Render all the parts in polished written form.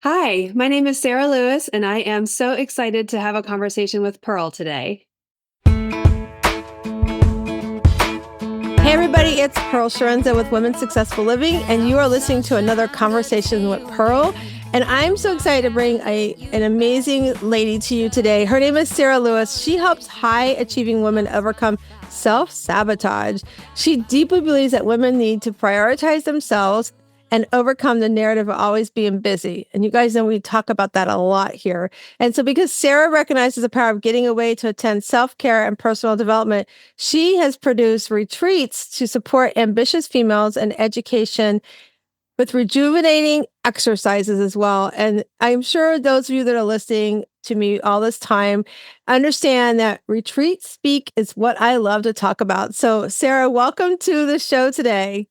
Hi, my name is Sara Lewis, and I am so excited to have a conversation with Pearl today. Hey, everybody, it's Pearl Chiarenza with Women's Successful Living, and you are listening to another conversation with Pearl. And I'm so excited to bring an amazing lady to you today. Her name is Sara Lewis. She helps high achieving women overcome self-sabotage. She deeply believes that women need to prioritize themselves and overcome the narrative of always being busy. And you guys know we talk about that a lot here. And so because Sara recognizes the power of getting away to attend self-care and personal development, she has produced retreats to support ambitious females and education with rejuvenating exercises as well. And I'm sure those of you that are listening to me all this time understand that retreat speak is what I love to talk about. So, Sara, welcome to the show today.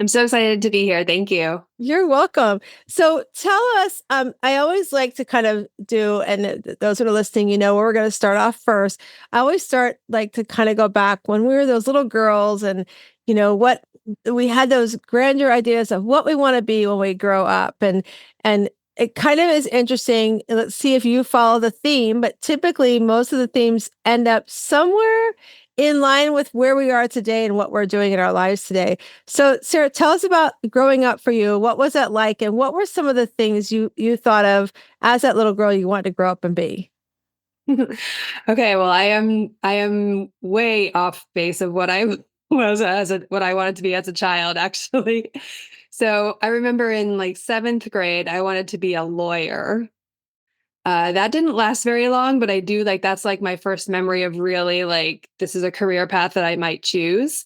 I'm so excited to be here. Thank you. You're welcome. So tell us, I always like to kind of do, and those that are listening, where we're going to start off first. I always start like to kind of go back when we were those little girls and, what we had those grandeur ideas of what we want to be when we grow up. And it kind of is interesting. Let's see if you follow the theme, but typically most of the themes end up somewhere in line with where we are today and what we're doing in our lives today. So, Sara, tell us about growing up for you. What was that like, and what were some of the things you thought of as that little girl you wanted to grow up and be? Okay, well, I am way off base of what I was what I wanted to be as a child, actually. So I remember in like seventh grade, I wanted to be a lawyer. That didn't last very long, but I do like that's like my first memory of really like this is a career path that I might choose.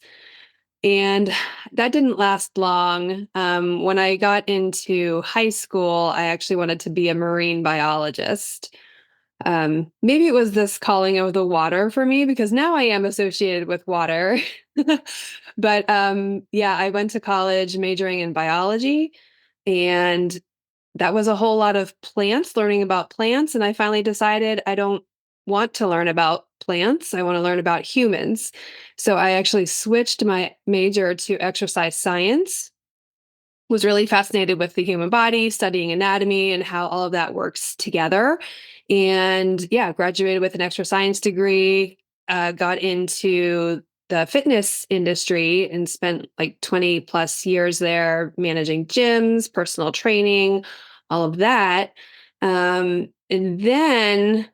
And that didn't last long. When I got into high school, I actually wanted to be a marine biologist. Maybe it was this calling of the water for me because now I am associated with water. But yeah, I went to college majoring in biology, and that was a whole lot of plants, learning about plants. And I finally decided I don't want to learn about plants. I want to learn about humans. So I actually switched my major to exercise science, was really fascinated with the human body, studying anatomy and how all of that works together. And yeah, graduated with an exercise science degree, got into the fitness industry and spent like 20 plus years there managing gyms, personal training, all of that. And then,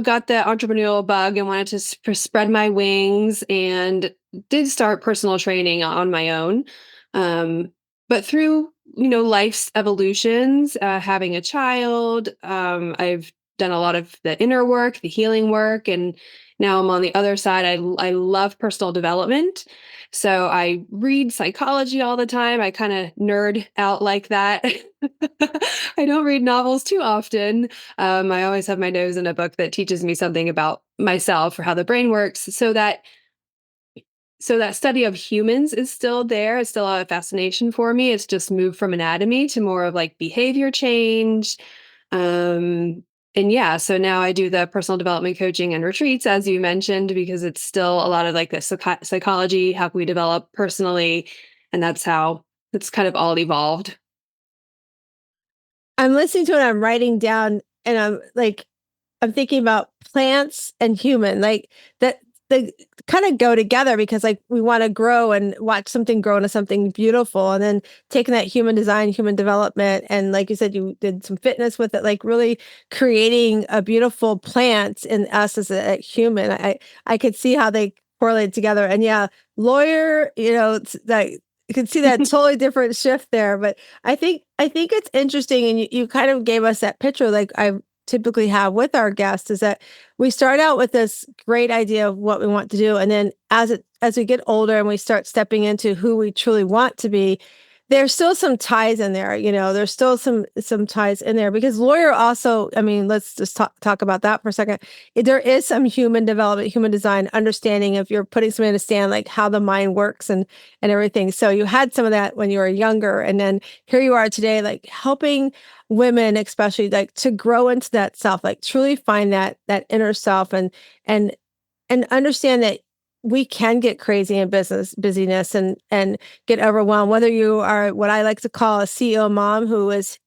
got the entrepreneurial bug and wanted to spread my wings and did start personal training on my own. But through, life's evolutions, having a child, I've done a lot of the inner work, the healing work, and now I'm on the other side. I love personal development. So I read psychology all the time. I kind of nerd out like that. I don't read novels too often. I always have my nose in a book that teaches me something about myself or how the brain works, so that study of humans is still there. It's still a fascination for me. It's just moved from anatomy to more of like behavior change. And yeah, so now I do the personal development coaching and retreats, as you mentioned, because it's still a lot of like the psychology, how can we develop personally? And that's how it's kind of all evolved. I'm listening to it, I'm writing down, and I'm thinking about plants and human, like that they kind of go together because like we want to grow and watch something grow into something beautiful. And then taking that human design, human development, and like you said, you did some fitness with it, like really creating a beautiful plant in us as a human. I could see how they correlate together. And yeah, lawyer, it's like you can see that totally different shift there. But I think it's interesting, and you kind of gave us that picture, like I typically have with our guests, is that we start out with this great idea of what we want to do, and then as we get older and we start stepping into who we truly want to be, there's still some ties in there. There's still some ties in there because lawyer also, I mean, let's just talk about that for a second. There is some human development, human design understanding if you're putting somebody to stand, like how the mind works and everything. So you had some of that when you were younger, and then here you are today, like helping women, especially like to grow into that self, like truly find that inner self and understand that we can get crazy in busyness and get overwhelmed, whether you are what I like to call a CEO mom who is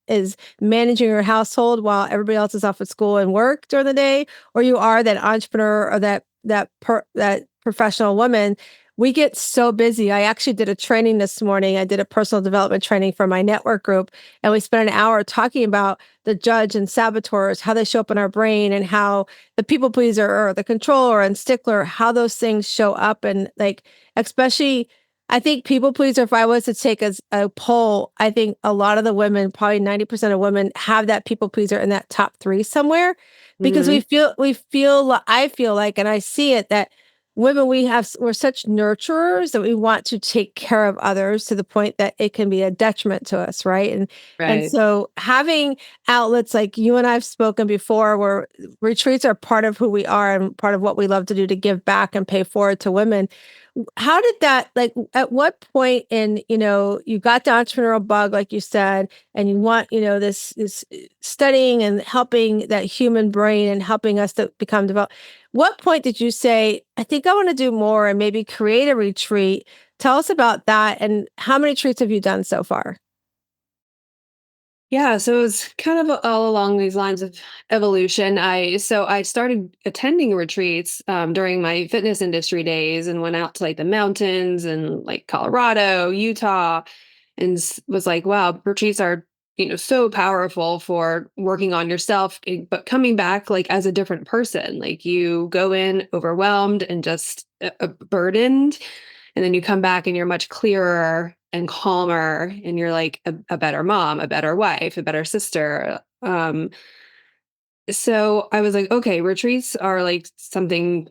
managing your household while everybody else is off at school and work during the day, or you are that entrepreneur or that professional woman. We get so busy. I actually did a training this morning. I did a personal development training for my network group, and we spent an hour talking about the judge and saboteurs, how they show up in our brain, and how the people pleaser or the controller and stickler, how those things show up. And like, especially, I think people pleaser, if I was to take a poll, I think a lot of the women, probably 90% of women, have that people pleaser in that top three somewhere, because Mhm. I feel like, and I see it, that women, we're such nurturers that we want to take care of others to the point that it can be a detriment to us, right? And Right. so having outlets like you and I've spoken before, where retreats are part of who we are and part of what we love to do to give back and pay forward to women. How did that, like, at what point in, you got the entrepreneurial bug, like you said, and you want, this studying and helping that human brain and helping us to become developed. What point did you say, I think I want to do more and maybe create a retreat? Tell us about that. And how many retreats have you done so far? Yeah, so it was kind of all along these lines of evolution. I started attending retreats during my fitness industry days and went out to like the mountains and like Colorado, Utah, and was like, wow, retreats are so powerful for working on yourself, but coming back like as a different person. Like you go in overwhelmed and just burdened, and then you come back and you're much clearer and calmer, and you're like a better mom, a better wife, a better sister. So I was like, okay, retreats are like something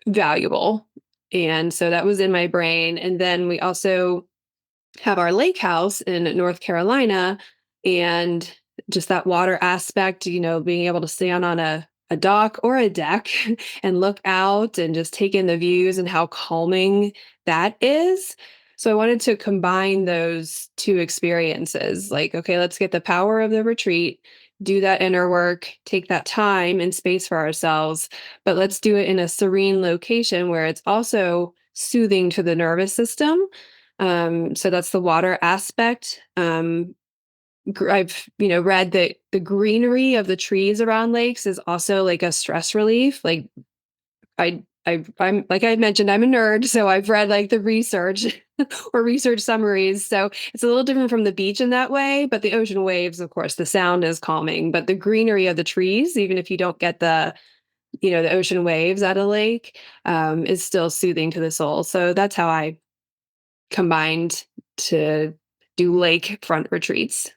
valuable. And so that was in my brain. And then we also have our lake house in North Carolina, and just that water aspect, being able to stand on a dock or a deck and look out and just take in the views and how calming that is. So I wanted to combine those two experiences. Like, okay, let's get the power of the retreat, do that inner work, take that time and space for ourselves, but let's do it in a serene location where it's also soothing to the nervous system. So that's the water aspect. I've read that the greenery of the trees around lakes is also like a stress relief. Like I'm like I mentioned, I'm a nerd, so I've read like the research or research summaries. So it's a little different from the beach in that way, but the ocean waves, of course, the sound is calming. But the greenery of the trees, even if you don't get the ocean waves at a lake, is still soothing to the soul. So that's how I combined to do lakefront retreats.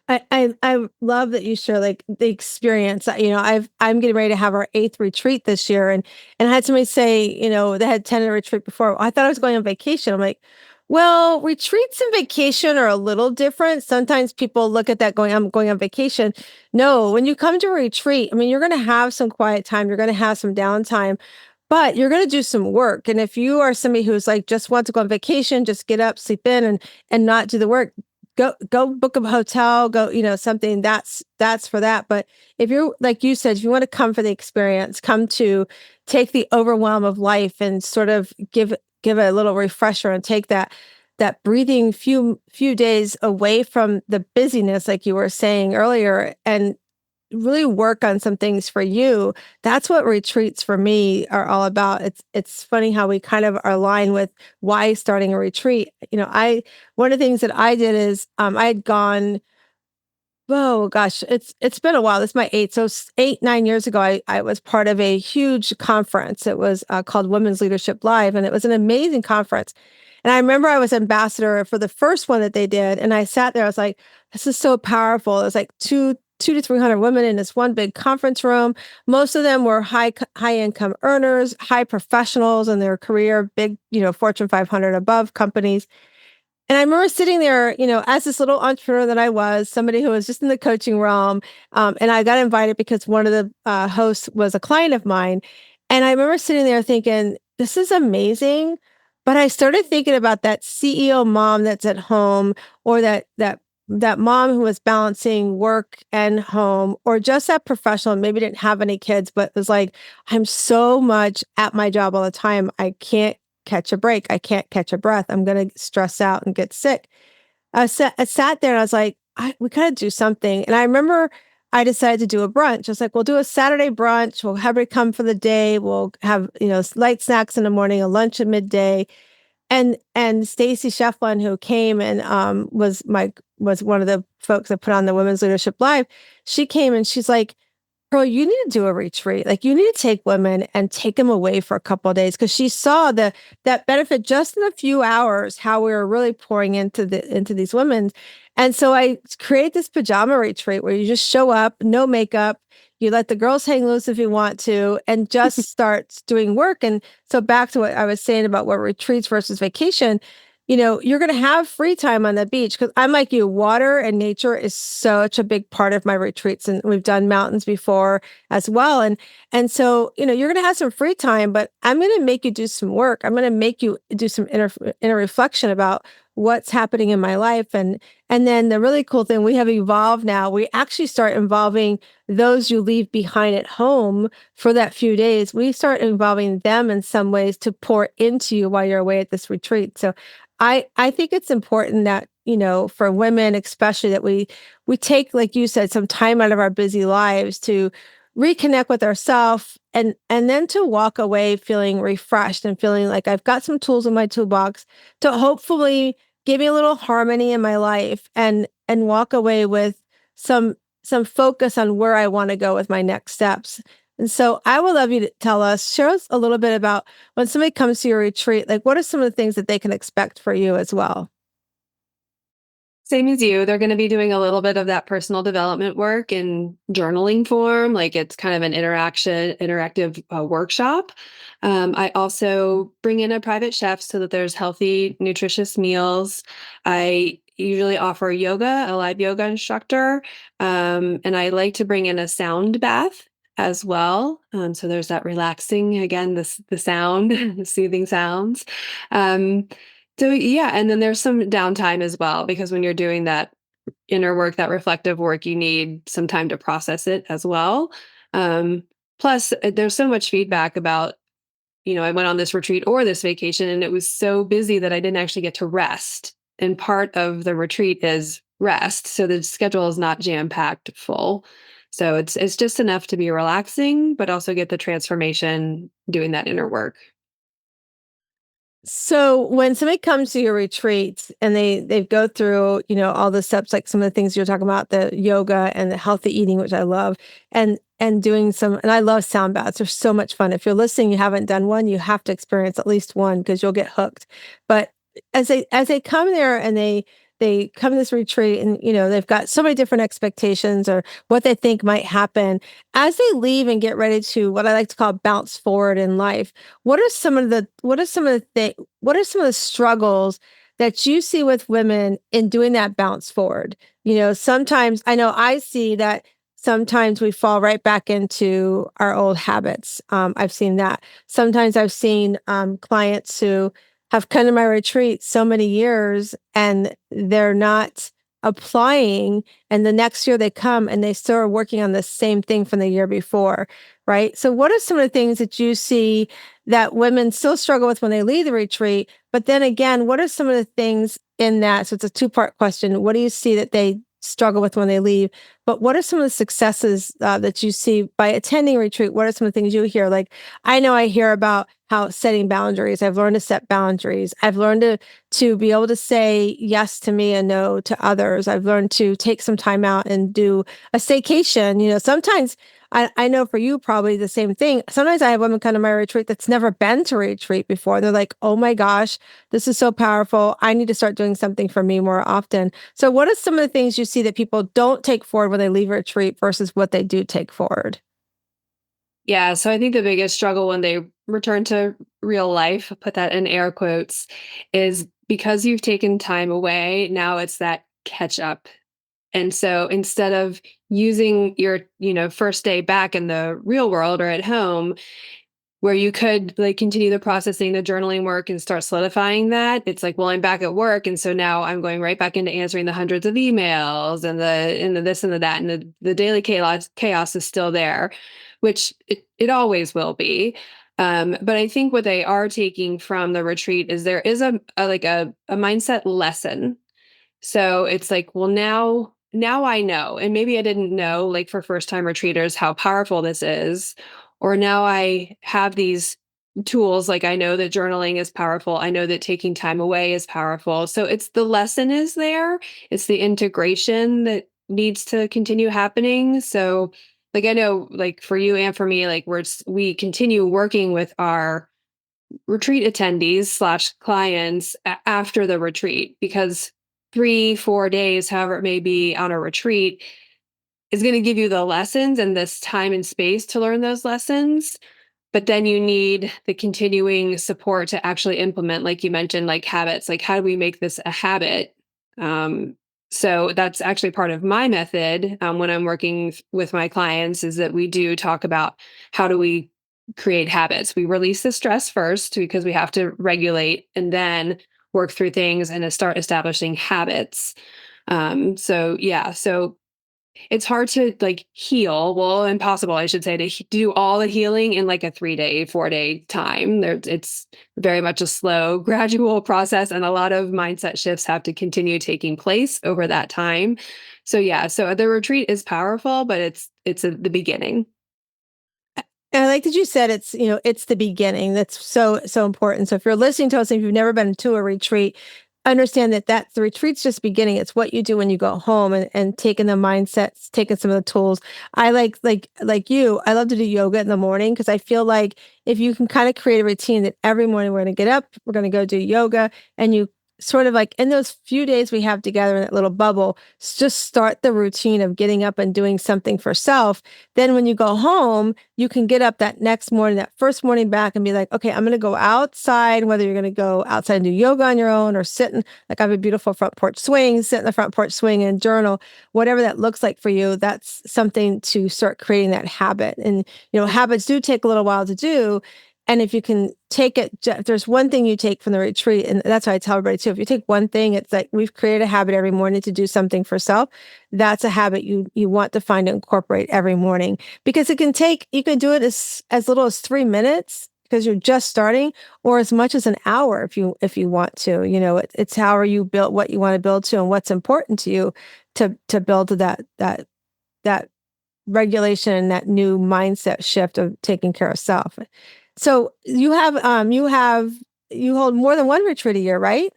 I love that you share like the experience. I'm getting ready to have our eighth retreat this year, and I had somebody say, they had attended a retreat before. I thought I was going on vacation. I'm like, well, retreats and vacation are a little different. Sometimes people look at that going, I'm going on vacation. No, when you come to a retreat, I mean, you're going to have some quiet time, you're going to have some downtime, but you're going to do some work. And if you are somebody who's like just wants to go on vacation, just get up, sleep in, and not do the work, go book a hotel, go, something that's for that. But if you're, like you said, if you want to come for the experience, come to take the overwhelm of life and sort of give a little refresher and take that breathing few days away from the busyness, like you were saying earlier, and really work on some things for you. That's what retreats for me are all about. It's funny how we kind of are aligned with why starting a retreat. I one of the things that I did is I had gone, oh gosh, it's been a while. This is my eighth. So 8, 9 years ago, I was part of a huge conference. It was called Women's Leadership Live, and it was an amazing conference. And I remember I was ambassador for the first one that they did, and I sat there. I was like, "This is so powerful." It was like two to 300 women in this one big conference room. Most of them were high income earners, high professionals in their career, big Fortune 500 above companies. And I remember sitting there, as this little entrepreneur that I was, somebody who was just in the coaching realm, and I got invited because one of the hosts was a client of mine. And I remember sitting there thinking, this is amazing. But I started thinking about that CEO mom that's at home, or that that mom who was balancing work and home, or just that professional, maybe didn't have any kids, but was like, I'm so much at my job all the time. I can't catch a break. I can't catch a breath. I'm going to stress out and get sick. I sat there and I was like, we got to do something. And I remember I decided to do a brunch. I was like, we'll do a Saturday brunch. We'll have everybody come for the day. We'll have, light snacks in the morning, a lunch at midday. And Stacy Shefflin, who came and was one of the folks that put on the Women's Leadership Live, she came and she's like, Pearl, you need to do a retreat. Like, you need to take women and take them away for a couple of days, because she saw that benefit just in a few hours, how we were really pouring into these women. And so I create this pajama retreat where you just show up, no makeup, you let the girls hang loose if you want to, and just start doing work. And so back to what I was saying about what retreats versus vacation, you're going to have free time on the beach, because I'm like you, water and nature is such a big part of my retreats. And we've done mountains before as well. And so, you're going to have some free time, but I'm going to make you do some work. I'm going to make you do some inner reflection about what's happening in my life. And then the really cool thing, we have evolved now. We actually start involving those you leave behind at home for that few days. We start involving them in some ways to pour into you while you're away at this retreat. So I think it's important that, for women especially, that we take, like you said, some time out of our busy lives to reconnect with ourselves, and then to walk away feeling refreshed and feeling like I've got some tools in my toolbox to hopefully give me a little harmony in my life, and walk away with some some focus on where I want to go with my next steps. And so I would love you to share us a little bit about when somebody comes to your retreat, like what are some of the things that they can expect for you as well? Same as you, they're gonna be doing a little bit of that personal development work in journaling form, like it's kind of an interactive workshop. I also bring in a private chef so that there's healthy, nutritious meals. I usually offer yoga, a live yoga instructor, and I like to bring in a sound bath as well. So there's that relaxing, again, the sound, the soothing sounds. Um, so yeah, and then there's some downtime as well, because when you're doing that inner work, that reflective work, you need some time to process it as well. Um, Plus, there's so much feedback about, I went on this retreat or this vacation and it was so busy that I didn't actually get to rest. And part of the retreat is rest, so the schedule is not jam-packed full. So it's just enough to be relaxing, but also get the transformation doing that inner work. So when somebody comes to your retreats and they go through, all the steps, like some of the things you're talking about, the yoga and the healthy eating, which I love, and doing some, and I love sound baths. They're so much fun. If you're listening, you haven't done one, you have to experience at least one, because you'll get hooked. But as they come there and they come to this retreat, and they've got so many different expectations or what they think might happen, as they leave and get ready to, what I like to call, bounce forward in life, what are some of the struggles that you see with women in doing that bounce forward? Sometimes I know I see that sometimes we fall right back into our old habits. I've seen that. Sometimes I've seen clients who have come to my retreat so many years and they're not applying, and the next year they come and they still are working on the same thing from the year before, right? So what are some of the things that you see that women still struggle with when they leave the retreat? But then again, what are some of the things in that? So it's a two-part question. What do you see that they struggle with when they leave? But what are some of the successes that you see by attending a retreat? What are some of the things you hear? Like, I know I hear about how setting boundaries. I've learned to set boundaries. I've learned to be able to say yes to me and no to others. I've learned to take some time out and do a staycation. Sometimes I know for you probably the same thing. Sometimes I have women come to my retreat that's never been to a retreat before. They're like, oh my gosh, this is so powerful. I need to start doing something for me more often. So what are some of the things you see that people don't take forward when they leave a retreat versus what they do take forward? Yeah, so I think the biggest struggle when they return to real life, put that in air quotes, is because you've taken time away, now it's that catch up. And so instead of using your, first day back in the real world or at home, where you could like continue the processing, the journaling work and start solidifying that. It's like, well, I'm back at work. And so now I'm going right back into answering the hundreds of emails and the this and the that. And the daily chaos is still there, which it always will be. But I think what they are taking from the retreat is there is a mindset lesson. So it's like, well, now I know. And maybe I didn't know, like for first time retreaters, how powerful this is. Or now I have these tools. Like I know that journaling is powerful. I know that taking time away is powerful. So it's the lesson is there. It's the integration that needs to continue happening. So like I know like for you and for me, like we continue working with our retreat attendees slash clients after the retreat because 3 4 days however it may be on a retreat is going to give you the lessons and this time and space to learn those lessons, but then you need the continuing support to actually implement, like you mentioned, like habits, like how do we make this a habit. So that's actually part of my method when I'm working with my clients is that we do talk about how do we create habits. We release the stress first because we have to regulate and then work through things and start establishing habits. So yeah, so it's hard to like heal, well, impossible, I should say, to do all the healing in like a 3 day, 4 day time. It's very much a slow, gradual process, and a lot of mindset shifts have to continue taking place over that time. So yeah, so the retreat is powerful, but the beginning. And I like that you said it's, it's the beginning. That's so important. So if you're listening to us and if you've never been to a retreat, understand that the retreat's just beginning. It's what you do when you go home and taking the mindsets, taking some of the tools. I like you, I love to do yoga in the morning because I feel like if you can kind of create a routine that every morning we're going to get up, we're going to go do yoga, and you sort of like in those few days we have together in that little bubble, just start the routine of getting up and doing something for self. Then when you go home, you can get up that next morning, that first morning back and be like, okay, I'm going to go outside, whether you're going to go outside and do yoga on your own or sit in, like I have a beautiful front porch swing, sit in the front porch swing and journal, whatever that looks like for you. That's something to start creating that habit. And, habits do take a little while to do. And if you can take it, if there's one thing you take from the retreat, and that's why I tell everybody too, if you take one thing, it's like we've created a habit every morning to do something for self. That's a habit you want to find to incorporate every morning because you can do it as little as 3 minutes because you're just starting, or as much as an hour if you want to. It's how are you built, what you want to build to, and what's important to you to build to that regulation and that new mindset shift of taking care of self. So you hold more than one retreat a year, right?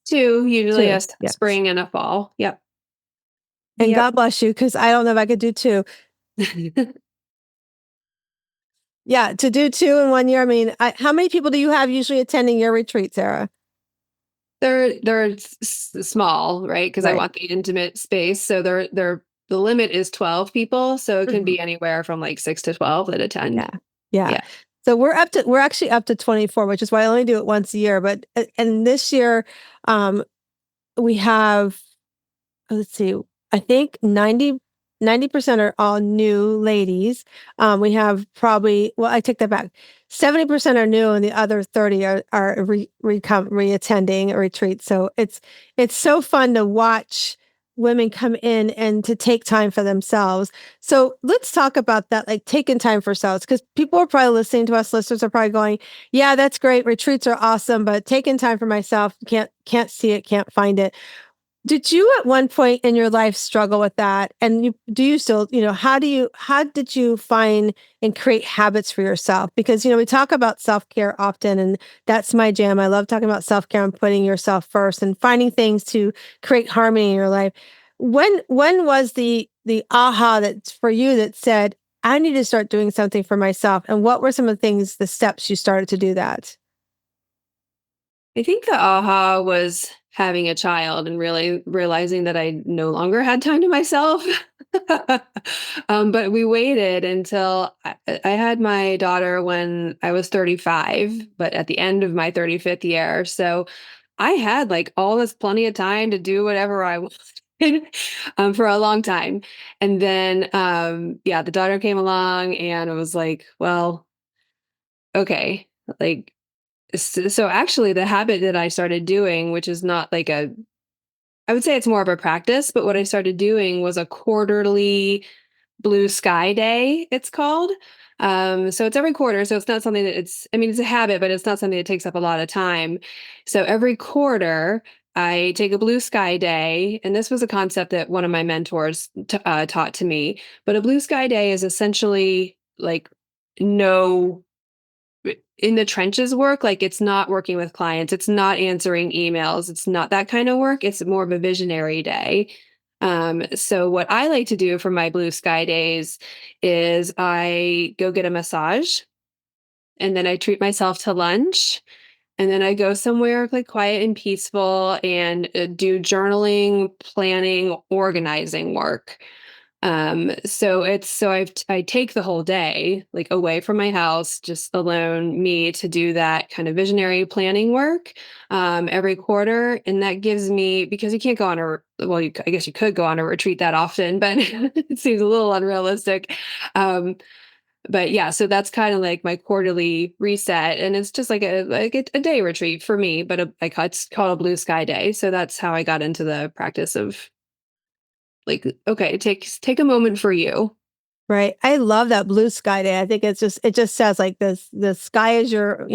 Two, usually a Two. Yeah. spring and a fall. Yep. And Yep. God bless you, because I don't know if I could do two. Yeah, to do two in one year. I mean, how many people do you have usually attending your retreat, Sarah? They're small, right? Because I Right. want the intimate space. So the limit is 12 people. So it can Mhm. be anywhere from like 6 to 12 that attend. Yeah. Yeah. Yeah. So we're actually up to 24, which is why I only do it once a year. But and this year, um, we have, let's see, I think 90% are all new ladies. We have probably, well, I take that back. 70% are new and the other 30 are re-attending a retreat. So it's so fun to watch women come in and to take time for themselves. So let's talk about that, like taking time for selves, because people are probably listening to us, listeners are probably going, yeah, that's great. Retreats are awesome, but taking time for myself, can't see it, can't find it. Did you at one point in your life struggle with that? And do you still, how did you find and create habits for yourself? Because, we talk about self-care often, and that's my jam. I love talking about self-care and putting yourself first and finding things to create harmony in your life. When was the aha that for you that said, I need to start doing something for myself? And what were some of the steps you started to do that? I think the aha was having a child and really realizing that I no longer had time to myself. But we waited until I had my daughter when I was 35, but at the end of my 35th year. So I had like all this plenty of time to do whatever I wanted for a long time. And then, yeah, the daughter came along and it was like, well, okay, like, so actually the habit that I started doing, which is not like I would say it's more of a practice, but what I started doing was a quarterly blue sky day, it's called. So it's every quarter. So it's not something that I mean, it's a habit, but it's not something that takes up a lot of time. So every quarter, I take a blue sky day. And this was a concept that one of my mentors taught to me. But a blue sky day is essentially like no in the trenches work. Like, it's not working with clients, it's not answering emails, it's not that kind of work. It's more of a visionary day. So what I like to do for my blue sky days is I go get a massage, and then I treat myself to lunch, and then I go somewhere like quiet and peaceful and do journaling, planning, organizing work. I take the whole day, like, away from my house, just alone, me, to do that kind of visionary planning work, every quarter. And that gives me, because you can't go on well, I guess you could go on a retreat that often, but it seems a little unrealistic. Um, but yeah, so that's kind of like my quarterly reset. And it's just like a day retreat for me, but it's called a blue sky day. So that's how I got into the practice of, like, okay, take a moment for you. Right. I love that blue sky day. I think it just says like this, the sky is your,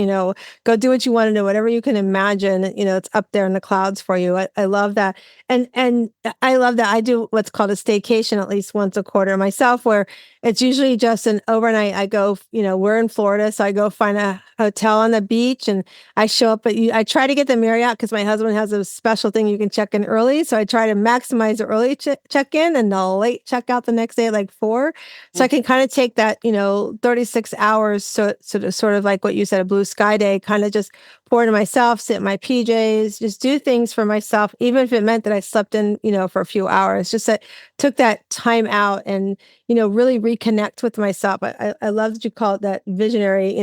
go do what you want to do, whatever you can imagine, it's up there in the clouds for you. I love that. And I love that I do what's called a staycation at least once a quarter myself, where it's usually just an overnight. I go, we're in Florida, so I go find a hotel on the beach and I show up I try to get the Marriott because my husband has a special thing you can check in early. So I try to maximize the early check in and the late check out the next day at like 4. So I can kind of take that, 36 hours. So to sort of like what you said, a blue sky day, kind of just pour into myself, sit in my PJs, just do things for myself, even if it meant that I slept in, for a few hours, just that took that time out and, really reconnect with myself. I love that you call it that visionary,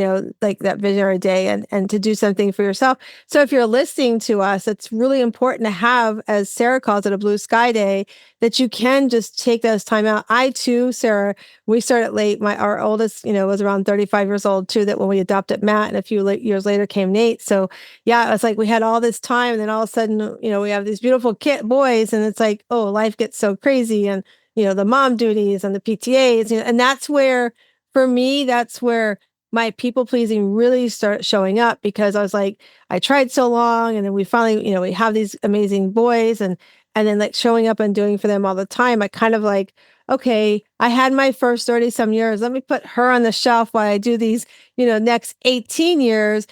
like that visionary day and to do something for yourself. So if you're listening to us, it's really important to have, as Sarah calls it, a blue sky day, that you can just take those time out. I too, Sarah, we started late. Our oldest, was around 35 years old too, that when we adopted Matt, and a few years later came Nate. So yeah, it was like we had all this time, and then all of a sudden, we have these beautiful boys, and it's like, oh, life gets so crazy, and the mom duties and the PTAs, and that's where, for me, that's where my people pleasing really started showing up, because I was like, I tried so long, and then we finally, we have these amazing boys, and then like showing up and doing for them all the time. I kind of like, okay, I had my first 30 some years. Let me put her on the shelf while I do these, next 18 years.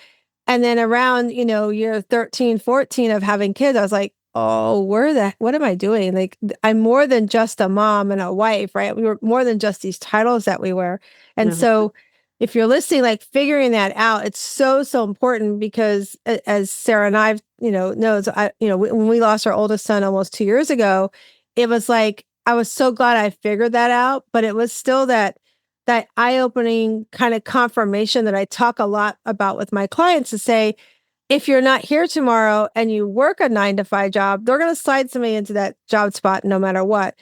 And then around, year 13, 14 of having kids, I was like, oh, what am I doing? Like, I'm more than just a mom and a wife, right? We were more than just these titles that we wear. And Mhm. so if you're listening, like figuring that out, it's so, so important, because as Sarah and I've, knows, when we lost our oldest son almost 2 years ago, it was like, I was so glad I figured that out, but it was still that eye-opening kind of confirmation that I talk a lot about with my clients, to say, if you're not here tomorrow and you work a 9 to 5 job, they're going to slide somebody into that job spot no matter what.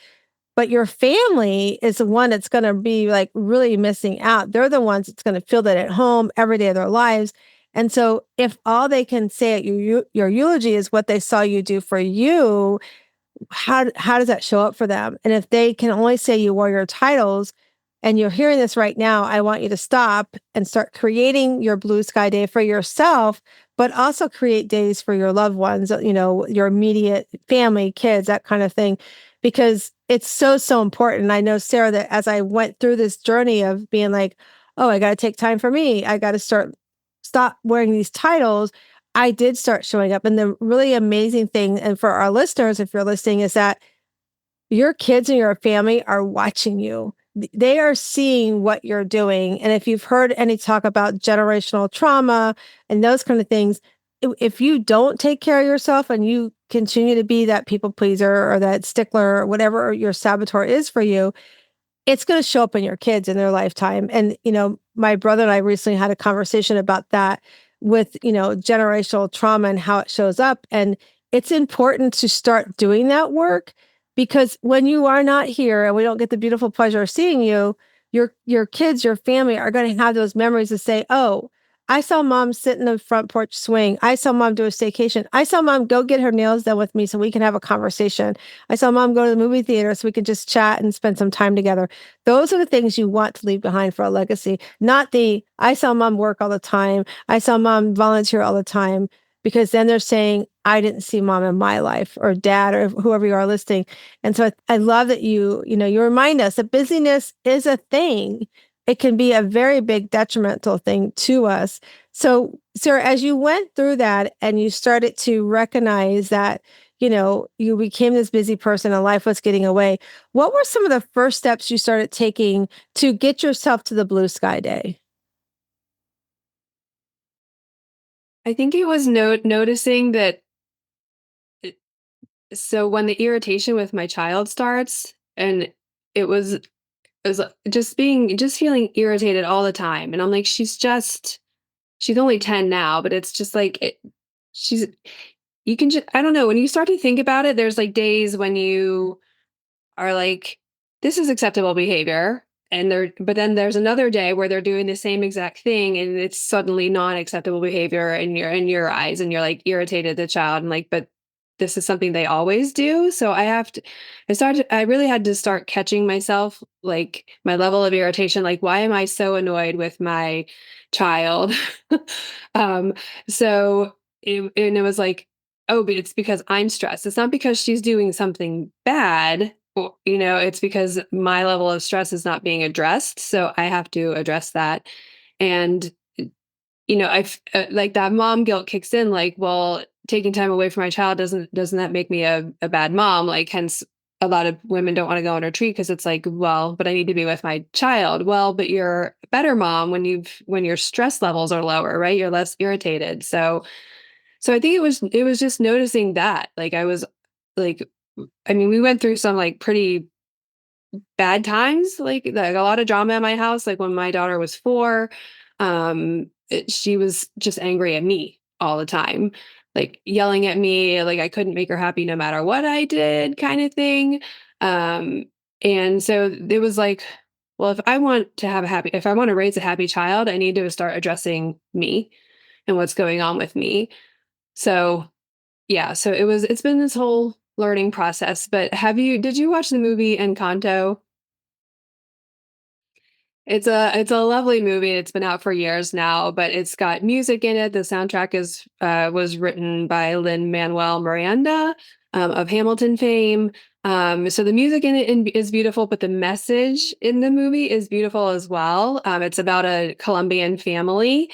But your family is the one that's going to be like really missing out. They're the ones that's going to feel that at home every day of their lives. And so if all they can say at your eulogy is what they saw you do for you, how does that show up for them? And if they can only say you wore your titles, and you're hearing this right now, I want you to stop and start creating your blue sky day for yourself, but also create days for your loved ones, your immediate family, kids, that kind of thing, because it's so, so important. I know, Sarah, that as I went through this journey of being like, oh, I got to take time for me, I got to stop wearing these titles, I did start showing up. And the really amazing thing, and for our listeners, if you're listening, is that your kids and your family are watching you. They are seeing what you're doing. And if you've heard any talk about generational trauma and those kind of things, if you don't take care of yourself and you continue to be that people pleaser or that stickler or whatever your saboteur is for you, it's going to show up in your kids in their lifetime. And, my brother and I recently had a conversation about that with, generational trauma and how it shows up. And it's important to start doing that work, because when you are not here and we don't get the beautiful pleasure of seeing you, your kids, your family are going to have those memories to say, oh, I saw mom sit in the front porch swing. I saw mom do a staycation. I saw mom go get her nails done with me so we can have a conversation. I saw mom go to the movie theater so we could just chat and spend some time together. Those are the things you want to leave behind for a legacy, not the I saw mom work all the time. I saw mom volunteer all the time, because then they're saying, I didn't see mom in my life, or dad, or whoever you are listening. And so I love that you remind us that busyness is a thing. It can be a very big detrimental thing to us. So, Sarah, as you went through that and you started to recognize that, you became this busy person and life was getting away, what were some of the first steps you started taking to get yourself to the blue sky day? I think it was noticing that it so when the irritation with my child starts, and it was just feeling irritated all the time, and I'm like, she's only 10 now, but it's just like she's you can just I don't know, when you start to think about it, there's like days when you are like, this is acceptable behavior. But then there's another day where they're doing the same exact thing and it's suddenly non-acceptable behavior in your eyes, and you're like irritated at the child and like, but this is something they always do. So I really had to start catching myself, like my level of irritation, like, why am I so annoyed with my child? um, and it was like, oh, but it's because I'm stressed. It's not because she's doing something bad. Well, it's because my level of stress is not being addressed. So I have to address that. And, I've like that mom guilt kicks in, like, well, taking time away from my child doesn't that make me a bad mom? Like, hence a lot of women don't want to go on a retreat because it's like, well, but I need to be with my child. Well, but you're a better mom when your stress levels are lower, right? You're less irritated. So I think it was just noticing that, like, I was like, I mean, we went through some like pretty bad times, like a lot of drama in my house. Like when my daughter was 4, she was just angry at me all the time, like yelling at me, like I couldn't make her happy no matter what I did, kind of thing. Um, and so it was like, well, if I want to raise a happy child, I need to start addressing me and what's going on with me. So yeah, so it's been this whole learning process, but did you watch the movie Encanto? It's a lovely movie. It's been out for years now, but it's got music in it. The soundtrack was written by Lin-Manuel Miranda, of Hamilton fame. So the music in it is beautiful, but the message in the movie is beautiful as well. It's about a Colombian family,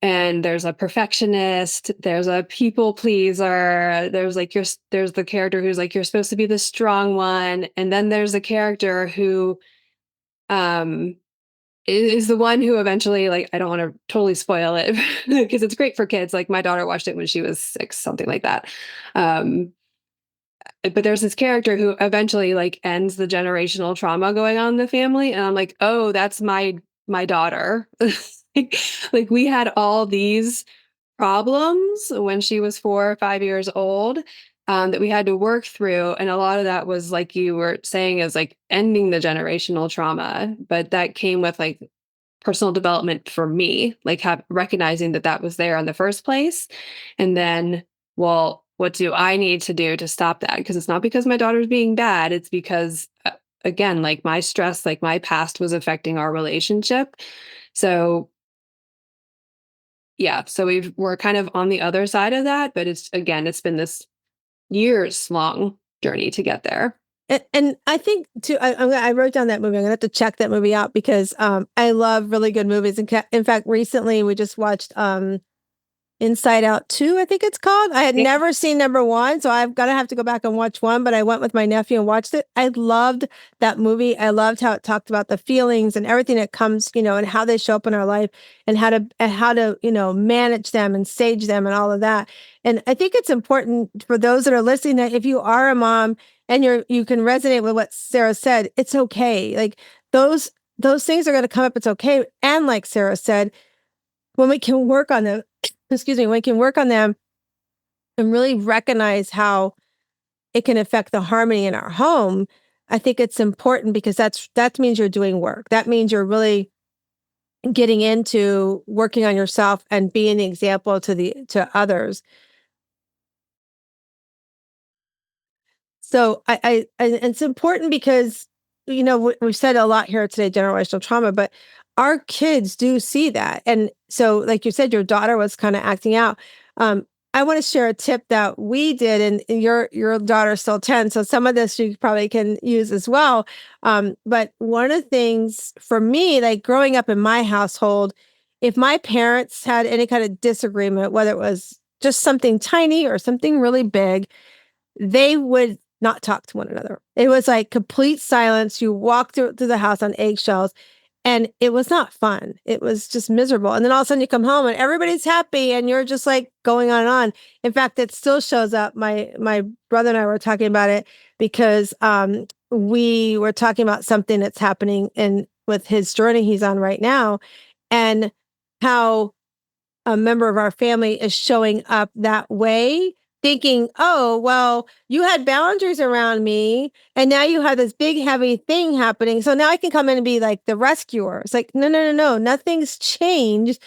and there's a perfectionist, there's a people pleaser, there's the character who's like, you're supposed to be the strong one, and then there's a character who um is the one who eventually, like, I don't want to totally spoil it because it's great for kids. Like my daughter watched it when she was 6, something like that. Um, but there's this character who eventually like ends the generational trauma going on in the family, and I'm like, oh, that's my daughter. Like we had all these problems when she was 4 or 5 years old, that we had to work through, and a lot of that was like you were saying, is like ending the generational trauma, but that came with like personal development for me, like recognizing that that was there in the first place. And then, well, what do I need to do to stop that? Because it's not because my daughter's being bad. It's because, again, like my stress, like my past was affecting our relationship. So, yeah. So we're kind of on the other side of that. But it's been this years long journey to get there. And I think too, I wrote down that movie. I'm gonna have to check that movie out because I love really good movies. And in fact, recently we just watched Inside Out 2, I think it's called. I had Yeah. never seen number 1, so I've gotta have to go back and watch 1, but I went with my nephew and watched it. I loved that movie. I loved how it talked about the feelings and everything that comes, and how they show up in our life, and how to manage them and stage them and all of that. And I think it's important for those that are listening that if you are a mom and you can resonate with what Sarah said, it's okay. Like those things are gonna come up, it's okay. And like Sarah said, when we can work on them, excuse me, we can work on them and really recognize how it can affect the harmony in our home. I think it's important because that means you're doing work. That means you're really getting into working on yourself and being the example to others. So and it's important because, we've said a lot here today, generational trauma, but our kids do see that. And so, like you said, your daughter was kind of acting out. Um, I want to share a tip that we did, and your daughter's still 10, so some of this you probably can use as well. But one of the things for me, like growing up in my household, if my parents had any kind of disagreement, whether it was just something tiny or something really big, they would not talk to one another. It was like complete silence. You walk through the house on eggshells, and it was not fun. It was just miserable. And then all of a sudden you come home and everybody's happy and you're just like going on and on. In fact, it still shows up. My brother and I were talking about it because we were talking about something that's happening in with his journey he's on right now, and how a member of our family is showing up that way, thinking, oh, well, you had boundaries around me, and now you have this big, heavy thing happening. So now I can come in and be like the rescuer. It's like, no, no, no, no, nothing's changed.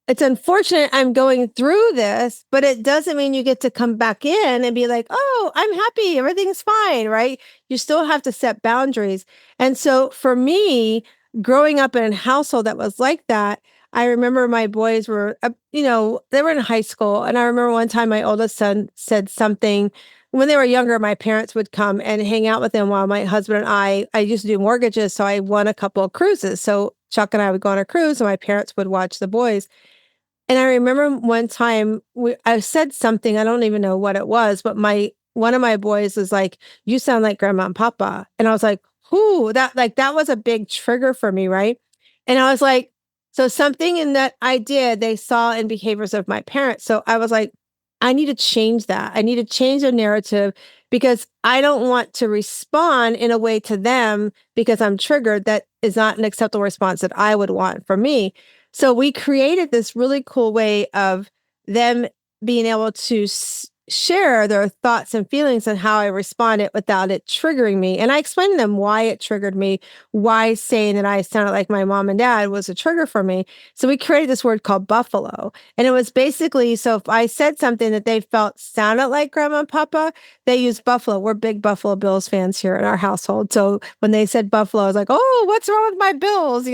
It's unfortunate I'm going through this, but it doesn't mean you get to come back in and be like, oh, I'm happy. Everything's fine, right? You still have to set boundaries. And so for me, growing up in a household that was like that, I remember my boys were, they were in high school. And I remember one time my oldest son said something. When they were younger, my parents would come and hang out with them while my husband and I used to do mortgages. So I won a couple of cruises. So Chuck and I would go on a cruise and my parents would watch the boys. And I remember one time I said something, I don't even know what it was, but one of my boys was like, "You sound like grandma and papa." And I was like, "Whoo, that was a big trigger for me, right?" And I was like, so something in that I did, they saw in behaviors of my parents. So I was like, I need to change that. I need to change the narrative because I don't want to respond in a way to them because I'm triggered. That is not an acceptable response that I would want for me. So we created this really cool way of them being able to share their thoughts and feelings and how I responded without it triggering me. And I explained to them why it triggered me, why saying that I sounded like my mom and dad was a trigger for me. So we created this word called buffalo. And it was basically, so if I said something that they felt sounded like grandma and papa, they used buffalo. We're big Buffalo Bills fans here in our household. So when they said buffalo, I was like, oh, what's wrong with my Bills?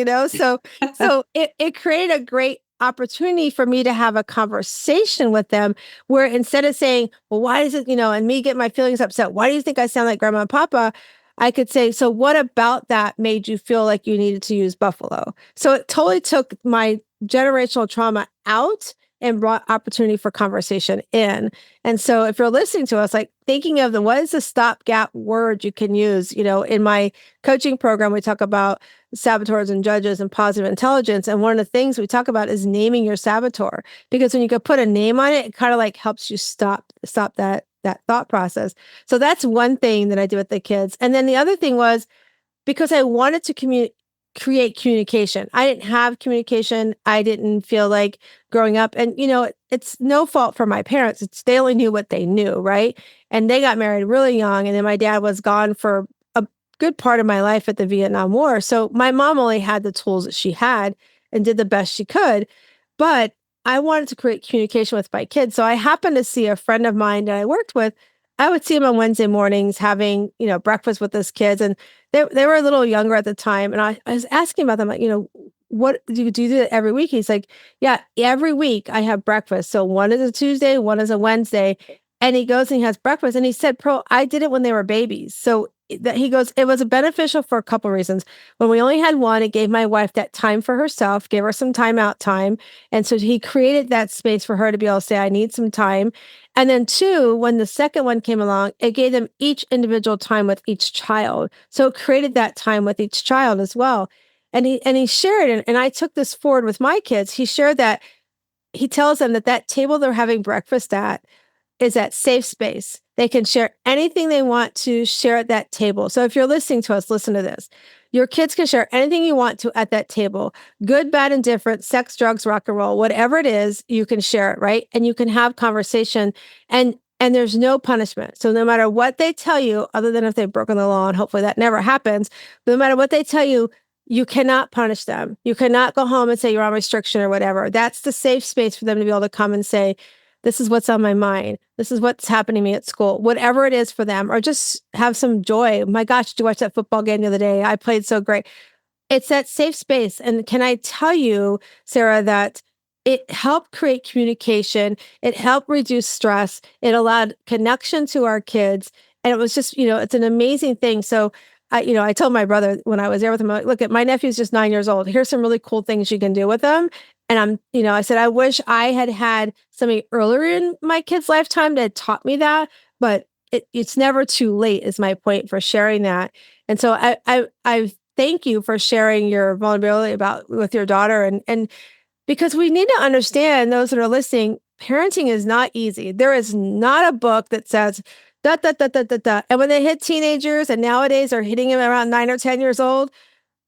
So it created a great opportunity for me to have a conversation with them where instead of saying, well, why is it, and me get my feelings upset, why do you think I sound like grandma and papa? I could say, so what about that made you feel like you needed to use buffalo? So it totally took my generational trauma out and brought opportunity for conversation in. And so if you're listening to us, like thinking of what is the stopgap word you can use, in my coaching program, we talk about saboteurs and judges and positive intelligence. And one of the things we talk about is naming your saboteur, because when you could put a name on it, it kind of like helps you stop that thought process. So that's one thing that I did with the kids. And then the other thing was because I wanted to create communication. I didn't have communication. I didn't feel like growing up. And, it's no fault for my parents. They only knew what they knew, right? And they got married really young. And then my dad was gone for a good part of my life at the Vietnam War. So my mom only had the tools that she had and did the best she could. But I wanted to create communication with my kids. So I happened to see a friend of mine that I worked with. I would see him on Wednesday mornings having, breakfast with his kids. And they were a little younger at the time. And I was asking about them, like, what do you do that every week? He's like, yeah, every week I have breakfast. So one is a Tuesday, one is a Wednesday. And he goes and he has breakfast. And he said, Pearl, I did it when they were babies. So that he goes, it was beneficial for a couple of reasons. When we only had one, it gave my wife that time for herself, gave her some time out time. And so he created that space for her to be able to say, I need some time. And then two, when the second one came along, it gave them each individual time with each child. So it created that time with each child as well. And he shared it. And I took this forward with my kids. He shared that he tells them that table they're having breakfast at is that safe space. They can share anything they want to share at that table. So if you're listening to us, listen to this. Your kids can share anything you want to at that table. Good, bad, and different, sex, drugs, rock and roll, whatever it is, you can share it, right? And you can have conversation and there's no punishment. So no matter what they tell you, other than if they've broken the law, and hopefully that never happens, but no matter what they tell you, you cannot punish them. You cannot go home and say you're on restriction or whatever. That's the safe space for them to be able to come and say, this is what's on my mind. This is what's happening to me at school, whatever it is for them, or just have some joy. My gosh, did you watch that football game the other day? I played so great. It's that safe space. And can I tell you, Sarah, that it helped create communication. It helped reduce stress. It allowed connection to our kids. And it was just, it's an amazing thing. So I told my brother when I was there with him, I'm like, look, at my nephew's just 9 years old. Here's some really cool things you can do with them. And I said, I wish I had had somebody earlier in my kid's lifetime that had taught me that, but it's never too late is my point for sharing that. And so I thank you for sharing your vulnerability about with your daughter. And because we need to understand, those that are listening, parenting is not easy. There is not a book that says da da da da da da. And when they hit teenagers, and nowadays are hitting them around 9 or 10 years old,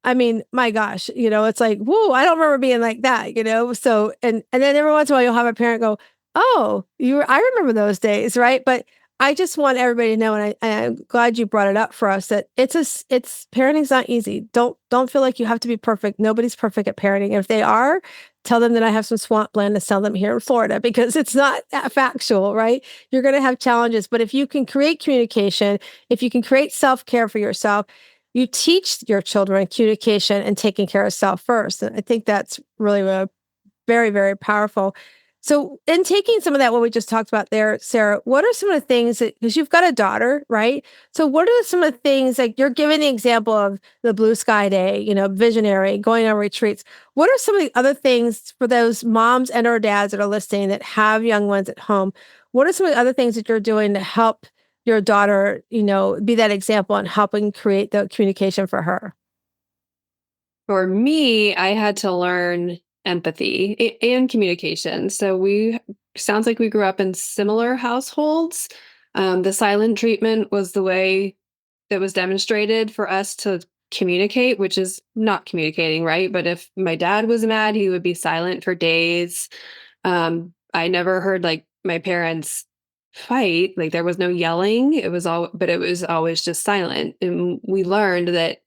I mean, my gosh, it's like, whoa, I don't remember being like that. So, and then every once in a while you'll have a parent go, oh, I remember those days, right? But I just want everybody to know, and I'm glad you brought it up for us, that it's parenting's not easy. Don't feel like you have to be perfect. Nobody's perfect at parenting. If they are, tell them that I have some swamp land to sell them here in Florida, because it's not that factual, right? You're going to have challenges, but if you can create communication, if you can create self-care for yourself, you teach your children communication and taking care of self first. And I think that's really very, very powerful. So, in taking some of that, what we just talked about there, Sarah, what are some of the things that, because you've got a daughter, right? So, what are some of the things, like you're giving the example of the Blue Sky Day, visionary, going on retreats. What are some of the other things for those moms and or dads that are listening that have young ones at home? What are some of the other things that you're doing to help your daughter, be that example and helping create the communication for her? For me, I had to learn empathy and communication. So we sounds like we grew up in similar households. The silent treatment was the way that was demonstrated for us to communicate, which is not communicating, right? But if my dad was mad, he would be silent for days. I never heard like my parents fight. Like there was no yelling. But it was always just silent. And we learned that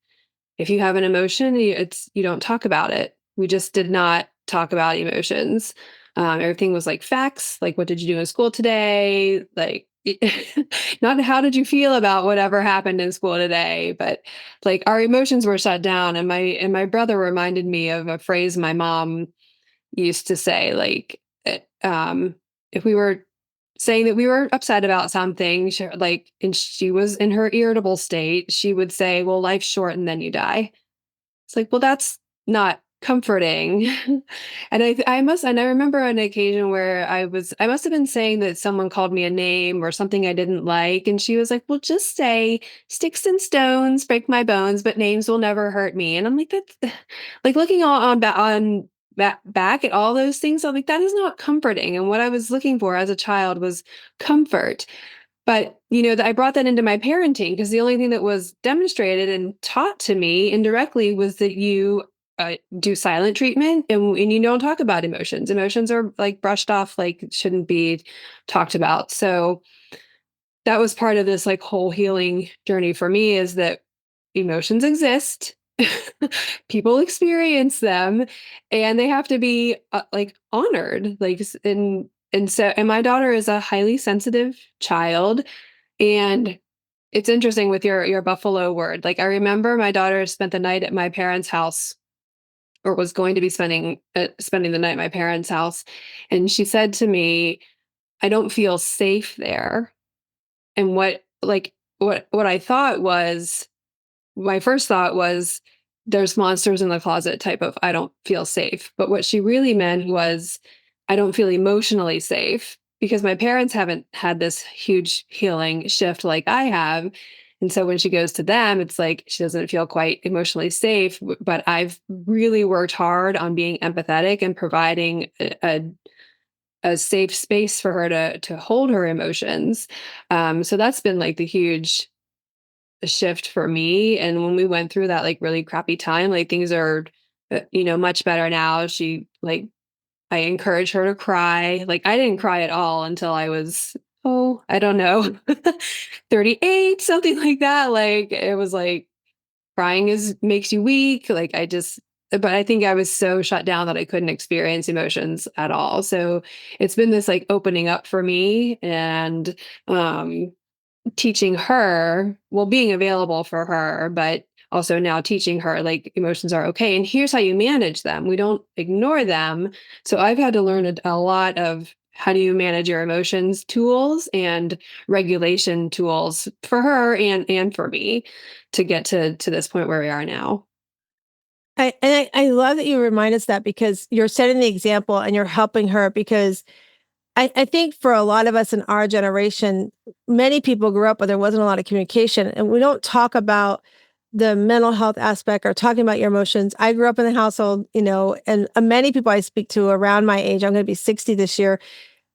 if you have an emotion, you don't talk about it. We just did not talk about emotions. Everything was like facts, like what did you do in school today? Like not how did you feel about whatever happened in school today, but like our emotions were shut down. And my brother reminded me of a phrase my mom used to say, like if we were saying that we were upset about something, and she was in her irritable state, she would say, well, life's short and then you die. It's like, well, that's not comforting. And I remember an occasion where I must have been saying that someone called me a name or something I didn't like. And she was like, well, just say sticks and stones break my bones, but names will never hurt me. And I'm like, that's like looking back at all those things. I'm like, that is not comforting. And what I was looking for as a child was comfort. But, I brought that into my parenting because the only thing that was demonstrated and taught to me indirectly was that you do silent treatment and you don't talk about emotions. Emotions are like brushed off, like shouldn't be talked about. So that was part of this like whole healing journey for me, is that emotions exist. People experience them and they have to be like honored. And my daughter is a highly sensitive child, and it's interesting with your buffalo word. Like I remember my daughter spent the night at my parents' house, or was going to be spending the night at my parents' house, and she said to me, "I don't feel safe there." And what I thought was, my first thought was, there's monsters in the closet type of I don't feel safe. But what she really meant was, I don't feel emotionally safe because my parents haven't had this huge healing shift like I have. And so when she goes to them, it's like she doesn't feel quite emotionally safe. But I've really worked hard on being empathetic and providing a safe space for her to hold her emotions. So that's been like the huge shift for me. And when we went through that like really crappy time, like things are, much better now. I encourage her to cry. Like I didn't cry at all until I was, I don't know, 38, something like that. Like it was like crying is makes you weak. Like but I think I was so shut down that I couldn't experience emotions at all. So it's been this like opening up for me and um teaching her, well, being available for her, but also now teaching her like emotions are okay. And here's how you manage them. We don't ignore them. So I've had to learn a lot of how do you manage your emotions tools and regulation tools for her and for me to get to this point where we are now. I love that you remind us that because you're setting the example and you're helping her because I think for a lot of us in our generation, many people grew up where there wasn't a lot of communication, and we don't talk about the mental health aspect or talking about your emotions. I grew up in the household, and many people I speak to around my age, I'm going to be 60 this year.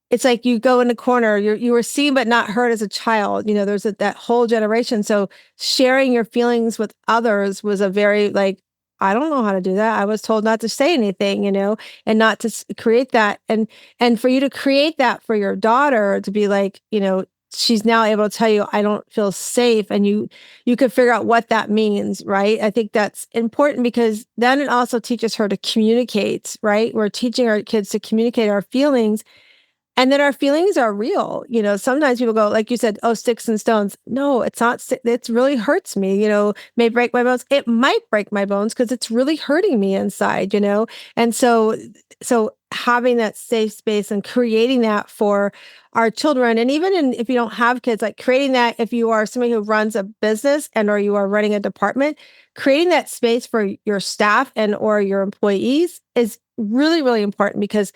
It's like you go in the corner, you were seen but not heard as a child. There's that whole generation. So sharing your feelings with others was a very like, I don't know how to do that. I was told not to say anything, and not to create that. And for you to create that for your daughter to be like, she's now able to tell you, I don't feel safe. And you could figure out what that means, right? I think that's important because then it also teaches her to communicate, right? We're teaching our kids to communicate our feelings and then our feelings are real. Sometimes people go, like you said, oh, sticks and stones. No, it's not. It really hurts me, may break my bones. It might break my bones because it's really hurting me inside. And so having that safe space and creating that for our children, and even if you don't have kids, like creating that if you are somebody who runs a business and or you are running a department, creating that space for your staff and or your employees is really, really important because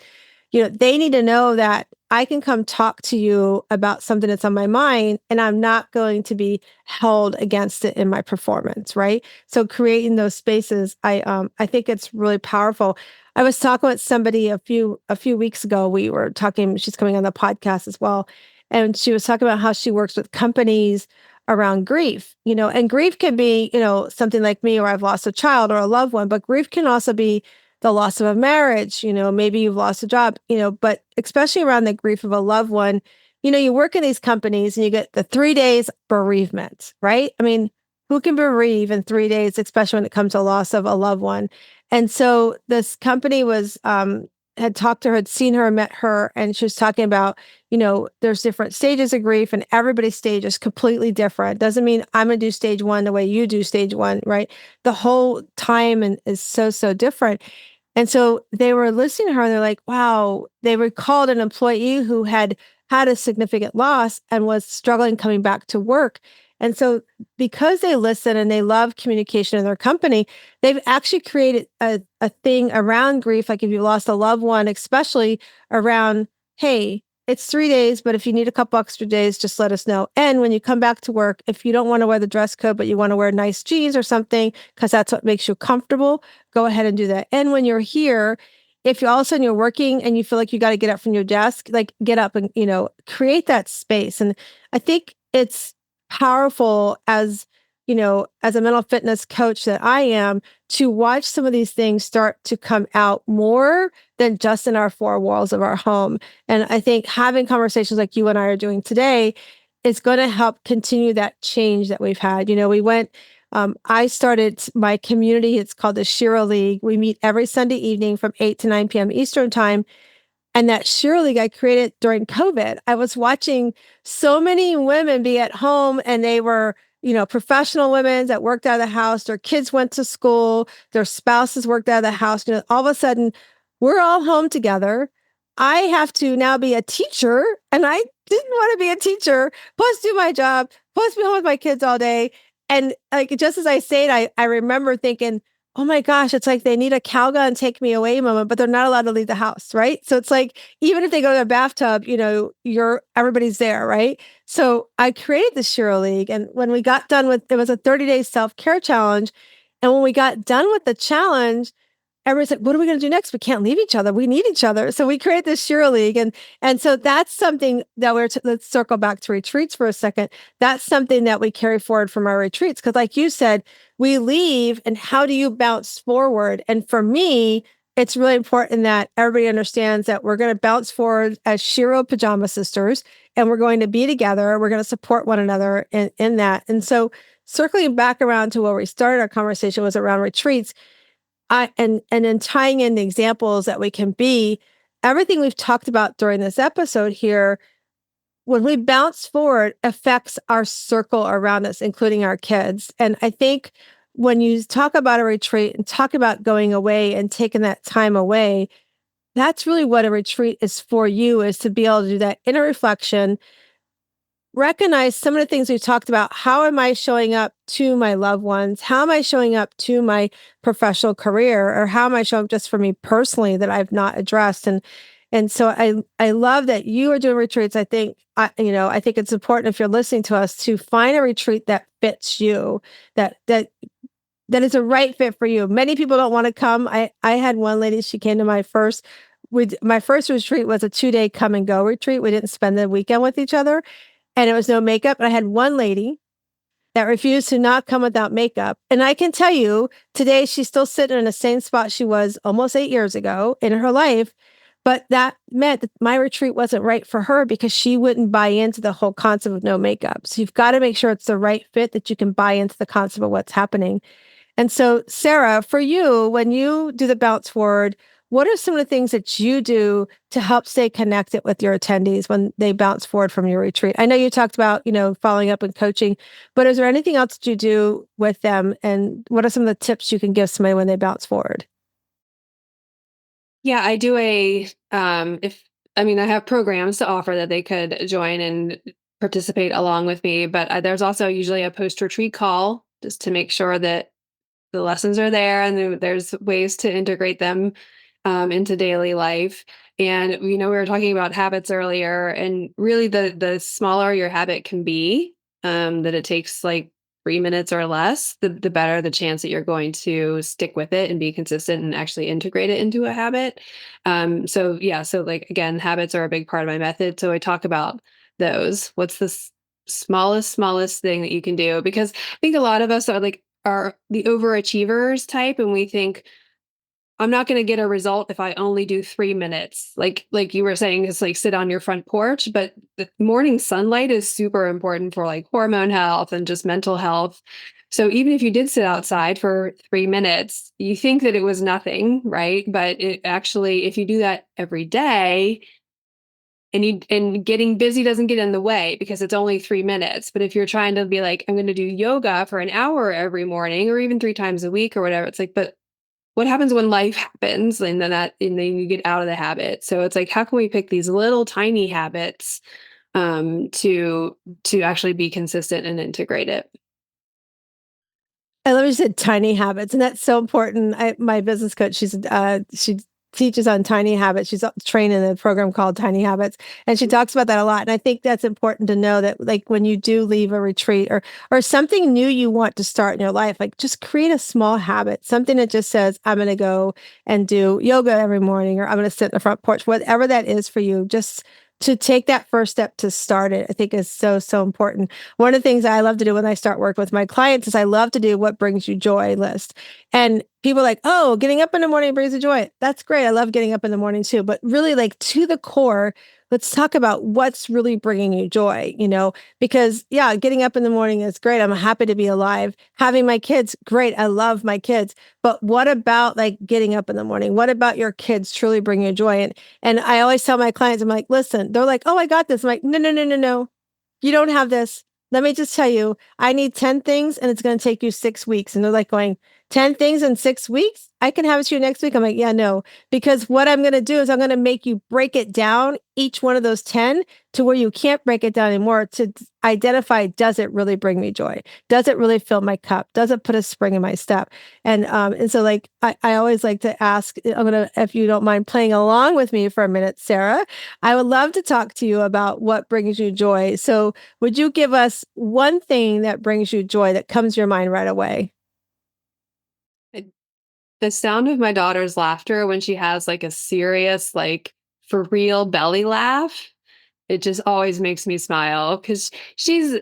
they need to know that I can come talk to you about something that's on my mind and I'm not going to be held against it in my performance, right? So creating those spaces, I think it's really powerful. I was talking with somebody a few weeks ago. We were talking, she's coming on the podcast as well. And she was talking about how she works with companies around grief, and grief can be, something like me where I've lost a child or a loved one, but grief can also be the loss of a marriage, maybe you've lost a job, but especially around the grief of a loved one, you work in these companies and you get the 3 days bereavement, right? I mean, who can bereave in 3 days, especially when it comes to loss of a loved one? And so this company had talked to her, had seen her, met her, and she was talking about, there's different stages of grief and everybody's stage is completely different. Doesn't mean I'm going to do stage one the way you do stage one, right? The whole time is so, so different. And so they were listening to her and they're like, wow, they recalled an employee who had had a significant loss and was struggling coming back to work. And so because they listen and they love communication in their company, they've actually created a thing around grief. Like if you lost a loved one, especially around, hey, it's 3 days, but if you need a couple extra days, just let us know. And when you come back to work, if you don't want to wear the dress code, but you want to wear nice jeans or something, because that's what makes you comfortable, go ahead and do that. And when you're here, if you all of a sudden you're working and you feel like you got to get up from your desk, like get up and, create that space. And I think it's powerful as a mental fitness coach that I am, to watch some of these things start to come out more than just in our four walls of our home. And I think having conversations like you and I are doing today is going to help continue that change that we've had. I started my community. It's called the Shiro League. We meet every Sunday evening from 8 to 9 p.m. Eastern time. And that Shiro League I created during COVID. I was watching so many women be at home and they were, professional women that worked out of the house. Their kids went to school. Their spouses worked out of the house. All of a sudden, we're all home together. I have to now be a teacher and I didn't want to be a teacher, plus do my job, plus be home with my kids all day. And like, just as I say it, I remember thinking, oh my gosh, it's like they need a Calgon take me away moment, but they're not allowed to leave the house, right? So it's like, even if they go to their bathtub, everybody's there, right? So I created the Shiro League. And when we got done with, it was a 30-day self-care challenge. And when we got done with the challenge, everybody's like, what are we going to do next? We can't leave each other. We need each other. So we created this Shiro League. And so that's something that let's circle back to retreats for a second. That's something that we carry forward from our retreats. Because like you said, we leave and how do you bounce forward? And for me, it's really important that everybody understands that we're going to bounce forward as Shiro pajama sisters and we're going to be together. We're going to support one another in that. And so circling back around to where we started our conversation was around retreats. And then tying in the examples that we can be, everything we've talked about during this episode here, when we bounce forward, affects our circle around us, including our kids. And I think when you talk about a retreat and talk about going away and taking that time away, that's really what a retreat is for you, is to be able to do that inner reflection, recognize some of the things we've talked about. How am I showing up to my loved ones? How am I showing up to my professional career? Or how am I showing up just for me personally that I've not addressed? And so I love that you are doing retreats. I think I think it's important, if you're listening to us, to find a retreat that fits you, that is a right fit for you. Many people don't want to come. I had one lady, she came to my first retreat was a 2-day come and go retreat. We didn't spend the weekend with each other, and it was no makeup. And I had one lady that refused to not come without makeup. And I can tell you today, she's still sitting in the same spot she was almost 8 years ago in her life. But that meant that my retreat wasn't right for her because she wouldn't buy into the whole concept of no makeup. So you've got to make sure it's the right fit, that you can buy into the concept of what's happening. And so, Sara, for you, when you do the bounce forward, what are some of the things that you do to help stay connected with your attendees when they bounce forward from your retreat? I know you talked about, following up and coaching, but is there anything else that you do with them? And what are some of the tips you can give somebody when they bounce forward? Yeah, I do if I mean, I have programs to offer that they could join and participate along with me, but there's also usually a post-retreat call just to make sure that the lessons are there and there's ways to integrate them into daily life. And we were talking about habits earlier, and really the smaller your habit can be, that it takes like 3 minutes or less, the better the chance that you're going to stick with it and be consistent and actually integrate it into a habit. So yeah, so like again, habits are a big part of my method. So I talk about those. What's the smallest thing that you can do? Because I think a lot of us are the overachievers type, and we think, I'm not going to get a result if I only do 3 minutes. Like you were saying, it's like sit on your front porch, but the morning sunlight is super important for like hormone health and just mental health. So even if you did sit outside for 3 minutes, you think that it was nothing, right? But it actually, if you do that every day, and getting busy doesn't get in the way because it's only 3 minutes. But if you're trying to be like, I'm going to do yoga for an hour every morning or even 3 times a week or whatever, it's like, but what happens when life happens and then you get out of the habit? So it's like, how can we pick these little tiny habits to actually be consistent and integrate it? I love you said tiny habits, and that's so important. My business coach, she teaches on tiny habits. She's trained in a program called Tiny Habits, and she talks about that a lot. And I think that's important to know, that like when you do leave a retreat or something new you want to start in your life, like just create a small habit, something that just says, I'm going to go and do yoga every morning, or I'm going to sit in the front porch, whatever that is for you. Just to take that first step to start it, I think is so, so important. One of the things I love to do when I start work with my clients is I love to do what brings you joy list. And people are like, oh, getting up in the morning brings you joy. That's great. I love getting up in the morning too. But really, like, to the core, let's talk about what's really bringing you joy, because yeah, getting up in the morning is great. I'm happy to be alive. Having my kids, great. I love my kids. But what about like getting up in the morning? What about your kids truly bring you joy? And I always tell my clients, I'm like, listen, they're like, oh, I got this. I'm like, no, no, no, no, no. You don't have this. Let me just tell you, I need 10 things and it's going to take you 6 weeks. And they're like going, 10 things in 6 weeks? I can have it to you next week. I'm like, yeah, no, because what I'm going to do is I'm going to make you break it down, each one of those 10, to where you can't break it down anymore, to identify, does it really bring me joy? Does it really fill my cup? Does it put a spring in my step? And so like, I always like to ask, I'm going to, if you don't mind playing along with me for a minute, Sara, I would love to talk to you about what brings you joy. So would you give us one thing that brings you joy that comes to your mind right away? The sound of my daughter's laughter when she has like a serious, like for real belly laugh, it just always makes me smile because she's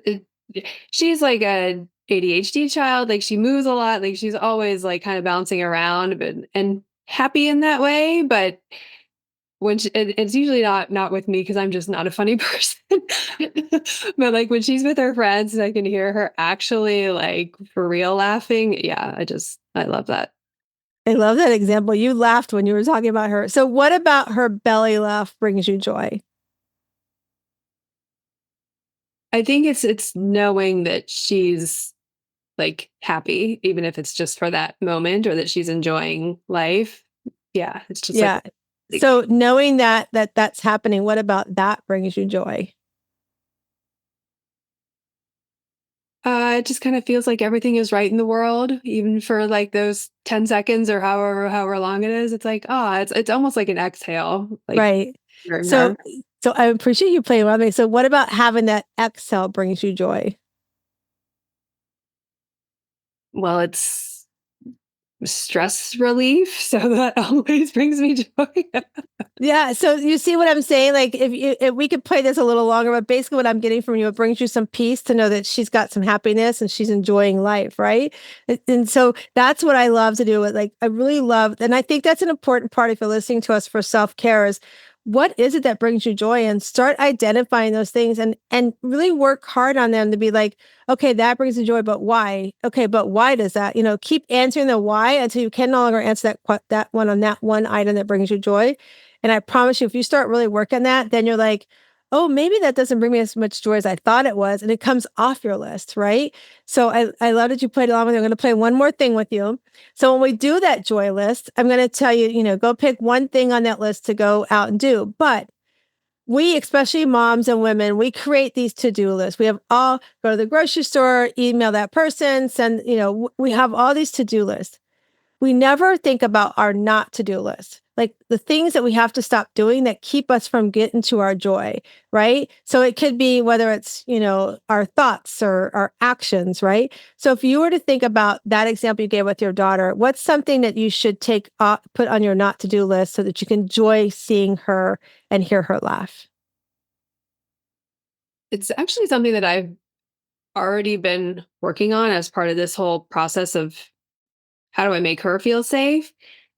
like a ADHD child. Like she moves a lot. Like she's always like kind of bouncing around, but and happy in that way. But when it's usually not with me because I'm just not a funny person. But like when she's with her friends and I can hear her actually like for real laughing, yeah, I love that. I love that example. You laughed when you were talking about her. So what about her belly laugh brings you joy? I think it's knowing that she's like happy, even if it's just for that moment or that she's enjoying life. Yeah, it's just Yeah. like So knowing that's happening, what about that brings you joy? it just kind of feels like everything is right in the world, even for like those 10 seconds or however long it is. It's like, ah, it's almost like an exhale, like Right. during So her. so I appreciate you playing with me. So what about having that exhale brings you joy? Well, it's stress relief, so that always brings me joy. Yeah, so you see what I'm saying? Like if we could play this a little longer, but basically what I'm getting from you, it brings you some peace to know that she's got some happiness and she's enjoying life, right? And so that's what I love to do. With like I really love, and I think that's an important part if you're listening to us for self-care is what is it that brings you joy and start identifying those things and really work hard on them to be like, okay, that brings you joy, but why? Okay, but why does that? Keep answering the why until you can no longer answer that one on that one item that brings you joy. And I promise you, if you start really working that, then you're like, oh, maybe that doesn't bring me as much joy as I thought it was. And it comes off your list, right? So I love that you played along with me. I'm going to play one more thing with you. So when we do that joy list, I'm going to tell you, go pick one thing on that list to go out and do. But we, especially moms and women, we create these to-do lists. We have all go to the grocery store, email that person, send, we have all these to-do lists. We never think about our not to do list, like the things that we have to stop doing that keep us from getting to our joy, right? So it could be whether it's, our thoughts or our actions, right? So if you were to think about that example you gave with your daughter, what's something that you should put on your not to do list so that you can enjoy seeing her and hear her laugh? It's actually something that I've already been working on as part of this whole process of how do I make her feel safe?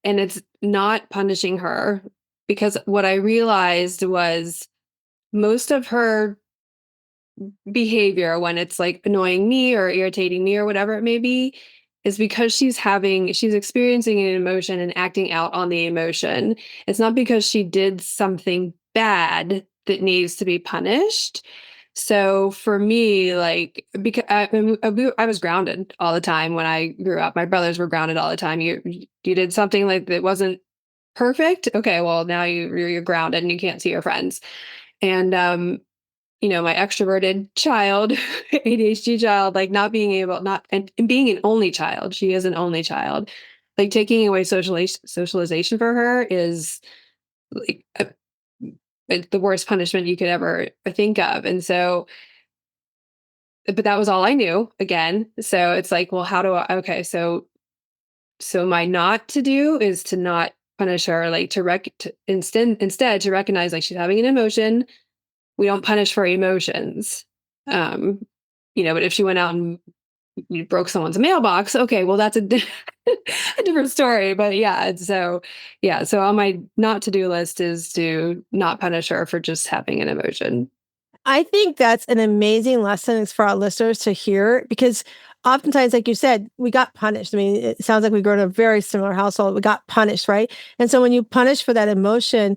And it's not punishing her because what I realized was most of her behavior when it's like annoying me or irritating me or whatever it may be is because she's experiencing an emotion and acting out on the emotion. It's not because she did something bad that needs to be punished. So for me, like because I was grounded all the time when I grew up. My brothers were grounded all the time. You did something like that wasn't perfect. Okay, well now you're grounded and you can't see your friends. And my extroverted child, ADHD child, like not being able, not and being an only child, she is an only child. Like taking away socialization for her is like it's the worst punishment you could ever think of. And so, but that was all I knew again. So it's like, well, how do I, okay, so my not to do is to not punish her, like instead to recognize like she's having an emotion. We don't punish for emotions. Um, but if she went out and you broke someone's mailbox, okay, well that's a different story. But yeah, so on my not to do list is to not punish her for just having an emotion. I think that's an amazing lesson for our listeners to hear because oftentimes, like you said, we got punished. I mean, it sounds like we grew in a very similar household. We got punished, right? And so when you punish for that emotion,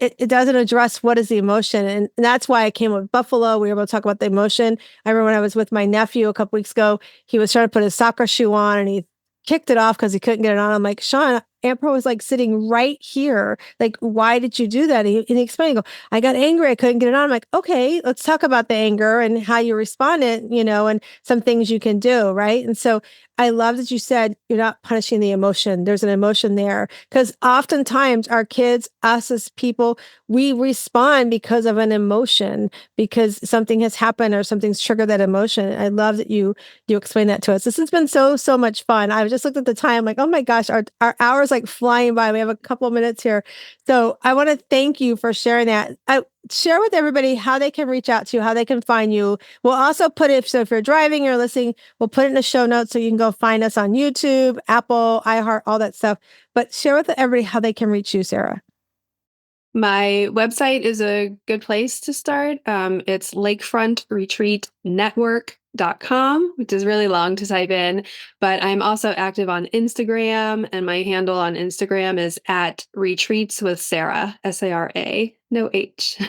it doesn't address what is the emotion, and that's why I came with Buffalo. We were able to talk about the emotion. I remember when I was with my nephew a couple weeks ago, he was trying to put his soccer shoe on, and he kicked it off because he couldn't get it on. I'm like, Sean, Ampro was like sitting right here. Like, why did you do that? And he explained, he go, I got angry. I couldn't get it on. I'm like, okay, let's talk about the anger and how you responded, and some things you can do. Right. And so I love that you said you're not punishing the emotion. There's an emotion there because oftentimes our kids, us as people, we respond because of an emotion because something has happened or something's triggered that emotion. I love that you explained that to us. This has been so much fun. I just looked at the time like, oh my gosh, our hours like flying by. We have a couple of minutes here. So I want to thank you for sharing that. share with everybody how they can reach out to you, how they can find you. We'll also put it, so if you're driving or listening, we'll put it in the show notes so you can go find us on YouTube, Apple, iHeart, all that stuff. But share with everybody how they can reach you, Sara. My website is a good place to start. It's lakefrontretreatnetwork.com, which is really long to type in, but I'm also active on Instagram, and my handle on Instagram is at retreats with Sara, Sara, no H.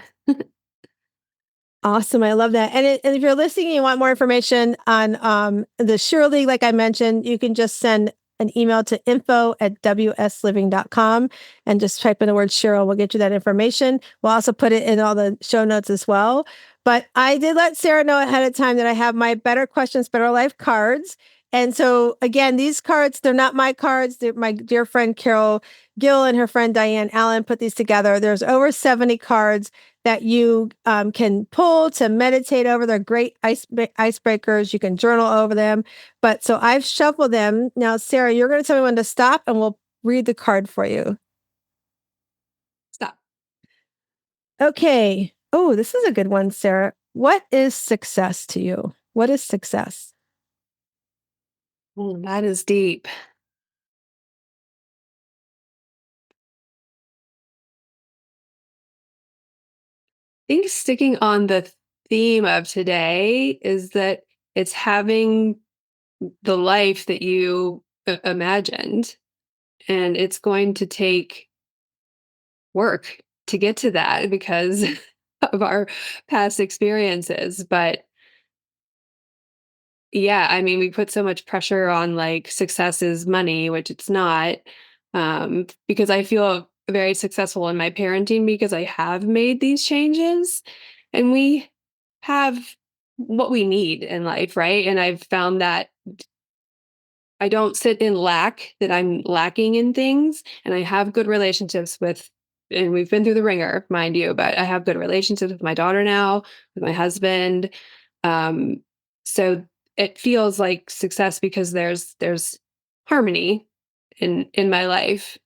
Awesome. I love that. And if you're listening and you want more information on the Shirley, like I mentioned, you can just send an email to info@wsliving.com and just type in the word Cheryl. We'll get you that information. We'll also put it in all the show notes as well. But I did let Sara know ahead of time that I have my Better Questions, Better Life cards. And so again, these cards, they're not my cards. They're my dear friend Carol Gill and her friend Diane Allen put these together. There's over 70 cards that you can pull to meditate over. They're great icebreakers. You can journal over them. But so I've shuffled them. Now, Sara, you're going to tell me when to stop and we'll read the card for you. Stop. Okay. Oh, this is a good one, Sara. What is success to you? What is success? Oh, that is deep. I think sticking on the theme of today is that it's having the life that you imagined, and it's going to take work to get to that because of our past experiences. But yeah, I mean, we put so much pressure on like success is money, which it's not. Because I feel very successful in my parenting because I have made these changes, and we have what we need in life, right? And I've found that I don't sit in lack, that I'm lacking in things, and I have good relationships with, and we've been through the ringer, mind you, but I have good relationships with my daughter now, with my husband. Um, so it feels like success because there's harmony in my life.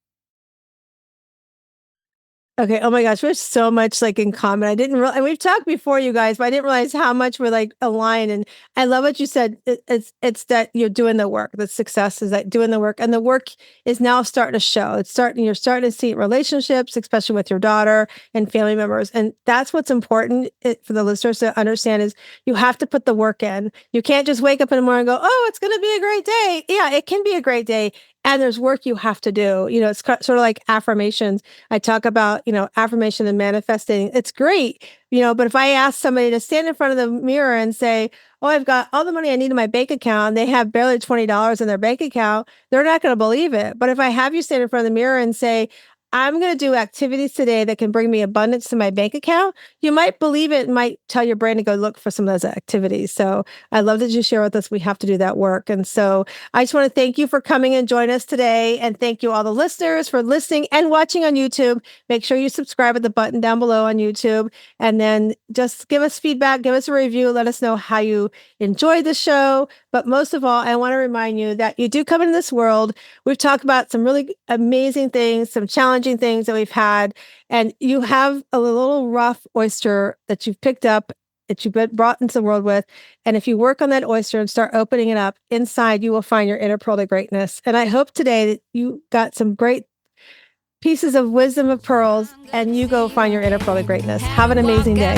Okay. Oh my gosh, we're so much like in common. I didn't realize, and we've talked before, you guys, but I didn't realize how much we're like aligned. And I love what you said. It's that you're doing the work. The success is that doing the work, and the work is now starting to show. It's starting. You're starting to see relationships, especially with your daughter and family members, and that's what's important for the listeners to understand is you have to put the work in. You can't just wake up in the morning and go, "Oh, it's going to be a great day." Yeah, it can be a great day, and there's work you have to do. It's sort of like affirmations. I talk about, affirmation and manifesting. It's great, but if I ask somebody to stand in front of the mirror and say, "Oh, I've got all the money I need in my bank account," and they have barely $20 in their bank account, they're not going to believe it. But if I have you stand in front of the mirror and say, "I'm going to do activities today that can bring me abundance to my bank account," you might believe it and might tell your brain to go look for some of those activities. So I love that you share with us. We have to do that work. And so I just want to thank you for coming and join us today. And thank you all the listeners for listening and watching on YouTube. Make sure you subscribe at the button down below on YouTube. And then just give us feedback, give us a review, let us know how you enjoyed the show. But most of all, I want to remind you that you do come into this world. We've talked about some really amazing things, some challenging things that we've had, and you have a little rough oyster that you've picked up, that you've been brought into the world with. And if you work on that oyster and start opening it up, inside you will find your inner pearl of greatness. And I hope today that you got some great pieces of wisdom of pearls and you go find your inner pearl of greatness. Have an amazing day.